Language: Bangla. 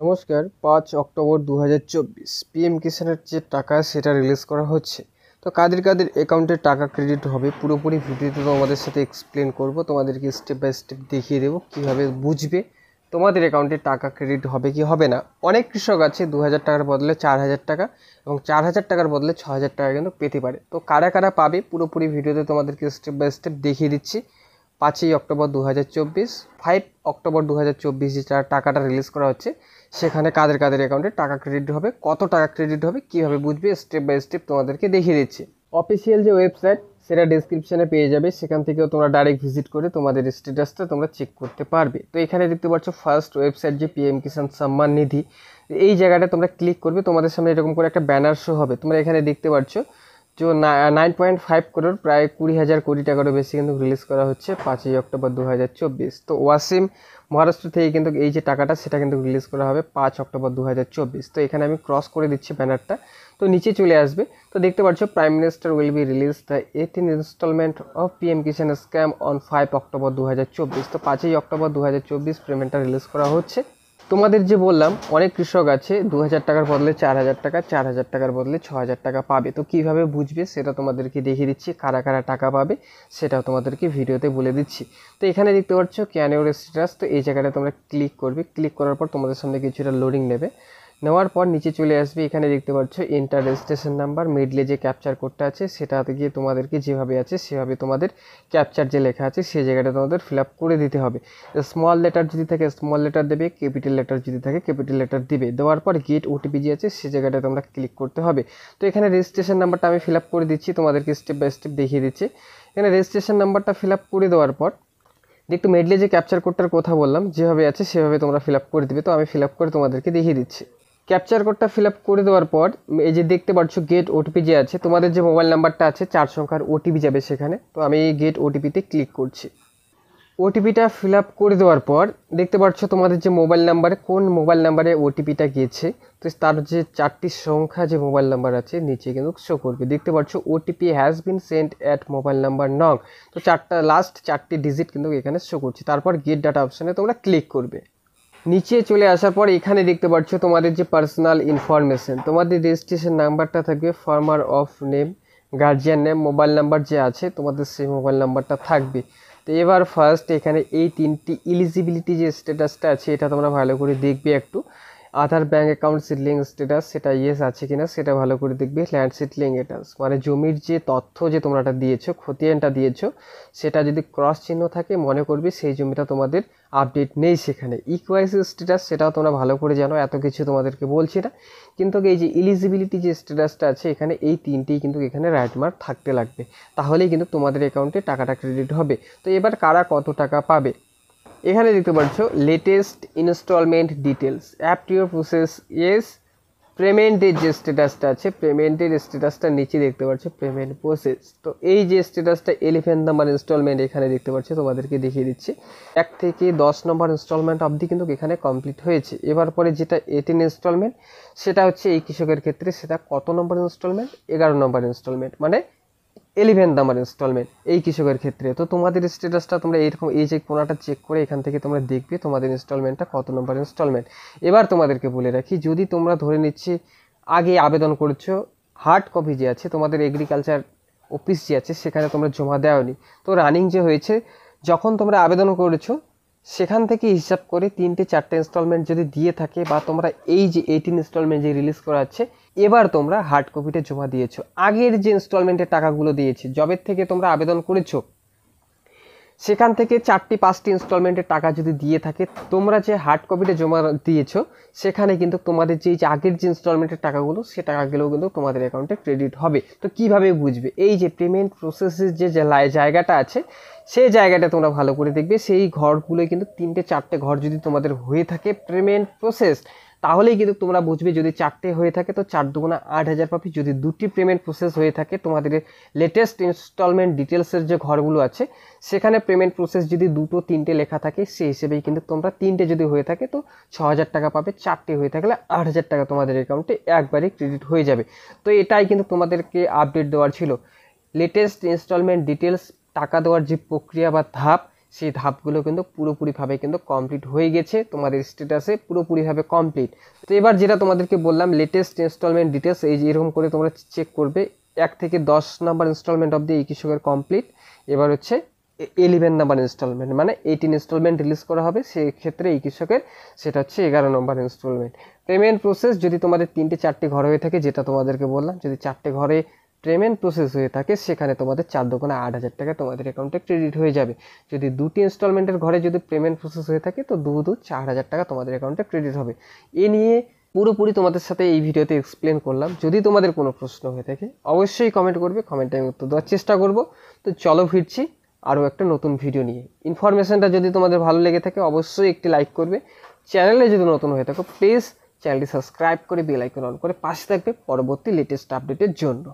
নমস্কার। 5 অক্টোবর 2024 পিএম কিষাণের যে টাকা সেটা রিলিজ করা হচ্ছে। তো কাদের কাদের অ্যাকাউন্টে টাকা ক্রেডিট হবে পুরোপুরি ভিডিওতে তোমাদের সাথে এক্সপ্লেন করব। তোমাদেরকে স্টেপ বাই স্টেপ দেখিয়ে দেবো কীভাবে বুঝবে তোমাদের অ্যাকাউন্টে টাকা ক্রেডিট হবে কি হবে না। অনেক কৃষক আছে 2000 টাকার বদলে 4000 টাকা এবং 4000 টাকার বদলে 6000 টাকা কিন্তু পেতে পারে। তো কারা কারা পাবে পুরোপুরি ভিডিওতে তোমাদেরকে স্টেপ বাই স্টেপ দেখিয়ে দিচ্ছি। 5 অক্টোবর 2024, 5 অক্টোবর 2024 যে টাকাটা রিলিজ করা হচ্ছে সেখানে কাদের কাদের অ্যাকাউন্টে টাকা ক্রেডিট হবে, কত টাকা ক্রেডিট হবে, কীভাবে বুঝবে স্টেপ বাই স্টেপ তোমাদেরকে দেখিয়ে দিচ্ছি। অফিসিয়াল যে ওয়েবসাইট সেটা ডেসক্রিপশানে পেয়ে যাবে, সেখান থেকেও তোমরা ডাইরেক্ট ভিজিট করে তোমাদের স্ট্যাটাসটা তোমরা চেক করতে পারবে। তো এখানে দেখতে পাচ্ছ ফার্স্ট ওয়েবসাইট যে পিএম কিষাণ সম্মান নিধি, এই জায়গাটা তোমরা ক্লিক করবে, তোমাদের সামনে এরকম করে একটা ব্যানার শো হবে। তোমরা এখানে দেখতে পাচ্ছ যে 9.5 করোড় প্রায় 20,000 কোটি টাকারও বেশি কিন্তু রিলিজ করা হচ্ছে 5 অক্টোবর 2024। তো ওয়াসিম মহারাষ্ট্র থেকে কিন্তু এই যে টাকাটা সেটা কিন্তু রিলিজ করা হবে 5 অক্টোবর 2024। তো এখানে আমি ক্রস করে দিচ্ছি ব্যানারটা, তো নিচে চলে আসবে। তো দেখতে পাচ্ছ prime minister will be release the 18th installment of PM Kisan scam on 5 October 2024। তো 5 অক্টোবর 2024 পেমেন্টটা রিলিজ করা হচ্ছে। তোমাদের যে বললাম অনেক কৃষক আছে 2000 টাকার বদলে 4000 টাকা, 4000 টাকার বদলে 6000 টাকা পাবে। তো কিভাবে বুঝবে সেটা তোমাদেরকে দেখিয়ে দিচ্ছি, কারা কারা টাকা পাবে সেটাও তোমাদেরকে ভিডিওতে বলে দিচ্ছি। তো এখানে দেখতে পাচ্ছ ক্যান ইউর স্ট্যাটাস, তো এই জায়গাটা তোমরা ক্লিক করবে। ক্লিক করার পর তোমাদের সামনে কিছুটা লোডিং নেবে, নেওয়ার পর নিচে চলে আসবে। এখানে দেখতে পাচ্ছ এন্টার রেজিস্ট্রেশন নাম্বার, মিডলে যে ক্যাপচার কোডটা আছে সেটাতে গিয়ে তোমাদেরকে যেভাবে আছে সেভাবে তোমাদের ক্যাপচার যে লেখা আছে সেই জায়গাটা তোমাদের ফিল আপ করে দিতে হবে। স্মল লেটার যদি থাকে স্মল লেটার দেবে, ক্যাপিটাল লেটার যদি থাকে ক্যাপিটাল লেটার দিবে। দেওয়ার পর গেট ওটিপি যে আছে সেই জায়গাটা তোমরা ক্লিক করতে হবে। তো এখানে রেজিস্ট্রেশন নাম্বারটা আমি ফিল আপ করে দিচ্ছি, তোমাদেরকে স্টেপ বাই স্টেপ দেখিয়ে দিচ্ছি। এখানে রেজিস্ট্রেশন নাম্বারটা ফিল আপ করে দেওয়ার পর দেখতে মেডলে যে ক্যাপচার কোডটার কথা বললাম যেভাবে আছে সেভাবে তোমরা ফিল আপ করে দিবে। তো আমি ফিল আপ করে তোমাদেরকে দেখিয়ে দিচ্ছি। ক্যাপচার কোডটা ফিল আপ করে দেওয়ার পর এই যে দেখতে পাচ্ছ গেট ওটিপি যে আছে, তোমাদের যে মোবাইল নাম্বারটা আছে 4 সংখ্যার ওটিপি যাবে সেখানে। তো আমি এই গেট ওটিপিতে ক্লিক করছি। ওটিপিটা ফিল আপ করে দেওয়ার পর দেখতে পাচ্ছ তোমাদের যে মোবাইল নাম্বারে কোন মোবাইল নাম্বারে ওটিপিটা গিয়েছে, তো তার যে 4টি সংখ্যা যে মোবাইল নাম্বার আছে নিচে কিন্তু শো করবে। দেখতে পাচ্ছ OTP has been sent at mobile number নং, তো লাস্ট 4টি ডিজিট কিন্তু এখানে শো করছে। তারপর গেট ডাটা অপশানে তোমরা ক্লিক করবে। নিচে চলে আসার পর এখানে দেখতে পাচ্ছ তোমাদের যে পার্সোনাল ইনফরমেশন, তোমাদের রেজিস্ট্রেশন নাম্বারটা থাকবে, farmer of name, guardian name, mobile number যে আছে তোমাদের সেই মোবাইল নাম্বারটা থাকবে। তো এবার ফার্স্ট এখানে এই 3টি এলিজিবিলিটি যে স্ট্যাটাসটা আছে এটা তোমরা ভালো করে দেখবে একটু। আধার ব্যাঙ্ক অ্যাকাউন্ট সিডলিং স্ট্যাটাস সেটা ইয়েস আছে কিনা সেটা ভালো করে দেখবে। ল্যান্ড সিডলিং স্ট্যাটাস মানে জমির যে তথ্য যে তোমরাটা দিয়েছো, খতিয়ানটা দিয়েছো, সেটা যদি ক্রস চিহ্ন থাকে মনে করবে সেই জমিটা তোমাদের আপডেট নেই সেখানে। ইকুয়াইসি স্ট্যাটাস সেটাও তোমরা ভালো করে জানো, এত কিছু তোমাদেরকে বলছি না, কিন্তু এই যে এলিজিবিলিটি যে স্ট্যাটাসটা আছে এখানে এই 3টেই কিন্তু এখানে রাইট মার্ক থাকতে লাগবে, তাহলেই কিন্তু তোমাদের অ্যাকাউন্টে টাকাটা ক্রেডিট হবে। তো এবার কারা কত টাকা পাবে এখানে দেখতে পাচ্ছ latest instalment details app to your process yes. পেমেন্টের যে স্ট্যাটাসটা আছে পেমেন্টের স্ট্যাটাসটা নিচে দেখতে পাচ্ছ পেমেন্ট প্রসেস। তো এই যে স্ট্যাটাসটা 11 নম্বর ইনস্টলমেন্ট এখানে দেখতে পাচ্ছ, তোমাদেরকে দেখিয়ে দিচ্ছি 1 থেকে 10 নম্বর ইনস্টলমেন্ট অবধি কিন্তু এখানে কমপ্লিট হয়েছে। এবার পরে যেটা 18 ইনস্টলমেন্ট সেটা হচ্ছে এই কৃষকের ক্ষেত্রে সেটা কত নম্বর ইনস্টলমেন্ট, 11 নম্বর ইনস্টলমেন্ট মানে 11 নাম্বার ইনস্টলমেন্ট এই কৃষকের ক্ষেত্রে। তো তোমাদের স্ট্যাটাসটা তোমরা এইরকম এই যে কোনাটা চেক করে এখান থেকে তোমরা দেখবে তোমাদের ইনস্টলমেন্টটা কত নম্বর ইনস্টলমেন্ট। এবার তোমাদেরকে বলে রাখি, যদি তোমরা ধরে নিচ্ছি আগে আবেদন করেছো, হার্ড কপি যে আছে তোমাদের এগ্রিকালচার অফিস যে আছে সেখানে তোমরা জমা দেওনি, তো রানিং যে হয়েছে যখন তোমরা আবেদন করেছো সেখান থেকে হিসাব করে 3টে 4টে ইনস্টলমেন্ট যদি দিয়ে থাকে বা তোমরা এই যে 18 ইনস্টলমেন্ট যে রিলিজ করা আছে এবার তোমরা হার্ড কপিটা জমা দিয়েছো, আগের যে ইনস্টলমেন্টের টাকাগুলো দিয়েছে জবের থেকে তোমরা আবেদন করেছো সেখান থেকে 4টি 5টি ইনস্টলমেন্টের টাকা যদি দিয়ে থাকে, তোমরা যে হার্ড কপিটা জমা দিয়েছো সেখানে কিন্তু তোমাদের যে আগের যে ইনস্টলমেন্টের টাকাগুলো সে টাকাগুলো কিন্তু তোমাদের অ্যাকাউন্টে ক্রেডিট হবে। তো কিভাবে বুঝবে, এই যে পেমেন্ট প্রসেসের যে জায়গাটা আছে সেই জায়গাটা তোমরা ভালো করে দেখবে। সেই ঘরগুলোই কিন্তু 3টে 4টে ঘর যদি তোমাদের হয়ে থাকে পেমেন্ট প্রসেস, তাহলেই কিন্তু তোমরা বুঝবে। যদি 4টে হয়ে থাকে তো 4 দুগুণা 8000 পাবে। যদি 2টি পেমেন্ট প্রসেস হয়ে থাকে তোমাদের লেটেস্ট ইনস্টলমেন্ট ডিটেলসের যে ঘরগুলো আছে সেখানে পেমেন্ট প্রসেস যদি 2টো 3টে লেখা থাকে সেই হিসেবেই কিন্তু তোমরা 3টে যদি হয়ে থাকে তো 6000 টাকা পাবে, 4টে হয়ে থাকলে 8000 টাকা তোমাদের অ্যাকাউন্টে একবারে ক্রেডিট হয়ে যাবে। তো এটাই কিন্তু তোমাদেরকে আপডেট দেওয়ার ছিল। লেটেস্ট ইনস্টলমেন্ট ডিটেলস টাকা দেওয়ার যে প্রক্রিয়া বা ধাপ সেই ধাপগুলো কিন্তু পুরোপুরিভাবে কিন্তু কমপ্লিট হয়ে গেছে, তোমাদের স্ট্যাটাসে পুরোপুরিভাবে কমপ্লিট। তো এবার যেটা তোমাদেরকে বললাম লেটেস্ট ইনস্টলমেন্ট ডিটেলস, এই যে এরকম করে তোমরা চেক করবে 1 থেকে 10 নাম্বার ইনস্টলমেন্ট অবধি এই কৃষকের কমপ্লিট। এবার হচ্ছে 11 নাম্বার ইনস্টলমেন্ট মানে 18 ইনস্টলমেন্ট রিলিজ করা হবে, সেই ক্ষেত্রে এই কৃষকের সেটা হচ্ছে 11 নম্বর ইনস্টলমেন্ট। পেমেন্ট প্রসেস যদি তোমাদের 3-4টি ঘর হয়ে থাকে, যেটা তোমাদেরকে বললাম, যদি 4টে ঘরে পেমেন্ট প্রসেস হয়ে থাকে সেখানে তোমাদের 4 দোকানে 8,000 টাকা তোমাদের অ্যাকাউন্টে ক্রেডিট হয়ে যাবে। যদি 2টি ইনস্টলমেন্টের ঘরে যদি পেমেন্ট প্রসেস হয়ে থাকে তো 4,000 টাকা তোমাদের অ্যাকাউন্টে ক্রেডিট হবে। এ নিয়ে পুরোপুরি তোমাদের সাথে এই ভিডিওতে এক্সপ্লেন করলাম। যদি তোমাদের কোনো প্রশ্ন হয়ে থাকে অবশ্যই কমেন্ট করবে, কমেন্টে আমি উত্তর দেওয়ার চেষ্টা করব। তো চলো ফিরছি আরও একটা নতুন ভিডিও নিয়ে। ইনফরমেশনটা যদি তোমাদের ভালো লেগে থাকে অবশ্যই একটি লাইক করবে। চ্যানেলে যদি নতুন হয়ে থাকো প্লিজ চ্যানেলটি সাবস্ক্রাইব করে বেল আইকন অন করে পাশে থাকবে পরবর্তী লেটেস্ট আপডেটের জন্য।